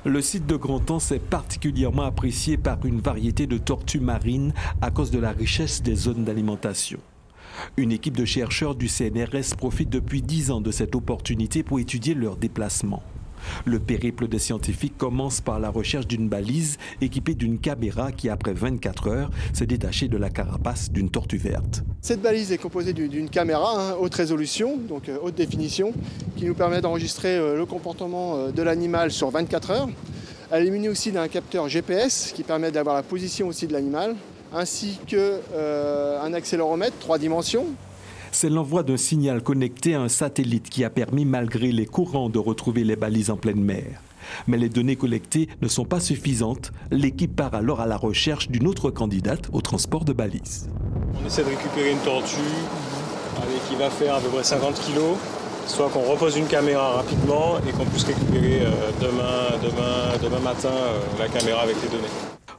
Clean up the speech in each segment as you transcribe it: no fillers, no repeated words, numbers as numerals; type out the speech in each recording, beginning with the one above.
Le site de Grand-Anse est particulièrement apprécié par une variété de tortues marines à cause de la richesse des zones d'alimentation. Une équipe de chercheurs du CNRS profite depuis 10 ans de cette opportunité pour étudier leur déplacement. Le périple des scientifiques commence par la recherche d'une balise équipée d'une caméra qui, après 24 heures, s'est détachée de la carapace d'une tortue verte. Cette balise est composée d'une caméra haute résolution, donc haute définition, qui nous permet d'enregistrer le comportement de l'animal sur 24 heures. Elle est munie aussi d'un capteur GPS qui permet d'avoir la position aussi de l'animal, ainsi qu'un accéléromètre 3 dimensions. C'est l'envoi d'un signal connecté à un satellite qui a permis, malgré les courants, de retrouver les balises en pleine mer. Mais les données collectées ne sont pas suffisantes. L'équipe part alors à la recherche d'une autre candidate au transport de balises. On essaie de récupérer une tortue qui va faire à peu près 50 kg, soit qu'on repose une caméra rapidement et qu'on puisse récupérer demain matin la caméra avec les données.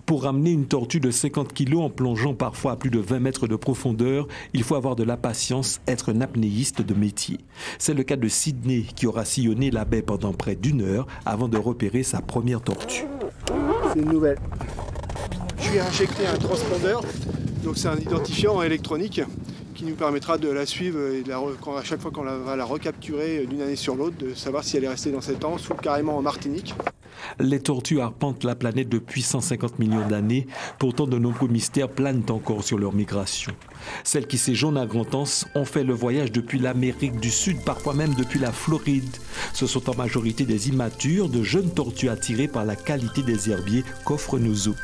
Pour ramener une tortue de 50 kg en plongeant parfois à plus de 20 mètres de profondeur, il faut avoir de la patience, être un apnéiste de métier. C'est le cas de Sydney qui aura sillonné la baie pendant près d'1 heure avant de repérer sa première tortue. C'est une nouvelle. Je lui ai injecté un transpondeur, donc c'est un identifiant électronique qui nous permettra de la suivre et à chaque fois qu'on va la recapturer d'une année sur l'autre, de savoir si elle est restée dans cette anse ou carrément en Martinique. Les tortues arpentent la planète depuis 150 millions d'années. Pourtant, de nombreux mystères planent encore sur leur migration. Celles qui séjournent à Grand-Anse ont fait le voyage depuis l'Amérique du Sud, parfois même depuis la Floride. Ce sont en majorité des immatures, de jeunes tortues attirées par la qualité des herbiers qu'offrent nos zoos.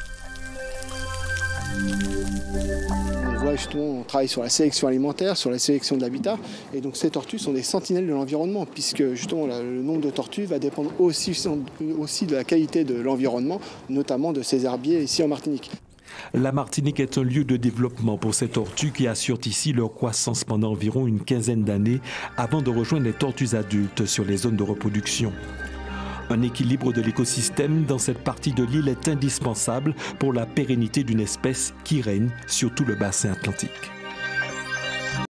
On travaille sur la sélection alimentaire, sur la sélection de l'habitat. Et donc ces tortues sont des sentinelles de l'environnement, puisque justement le nombre de tortues va dépendre aussi de la qualité de l'environnement, notamment de ces herbiers ici en Martinique. La Martinique est un lieu de développement pour ces tortues qui assurent ici leur croissance pendant environ une quinzaine d'années avant de rejoindre les tortues adultes sur les zones de reproduction. Un équilibre de l'écosystème dans cette partie de l'île est indispensable pour la pérennité d'une espèce qui règne sur tout le bassin atlantique.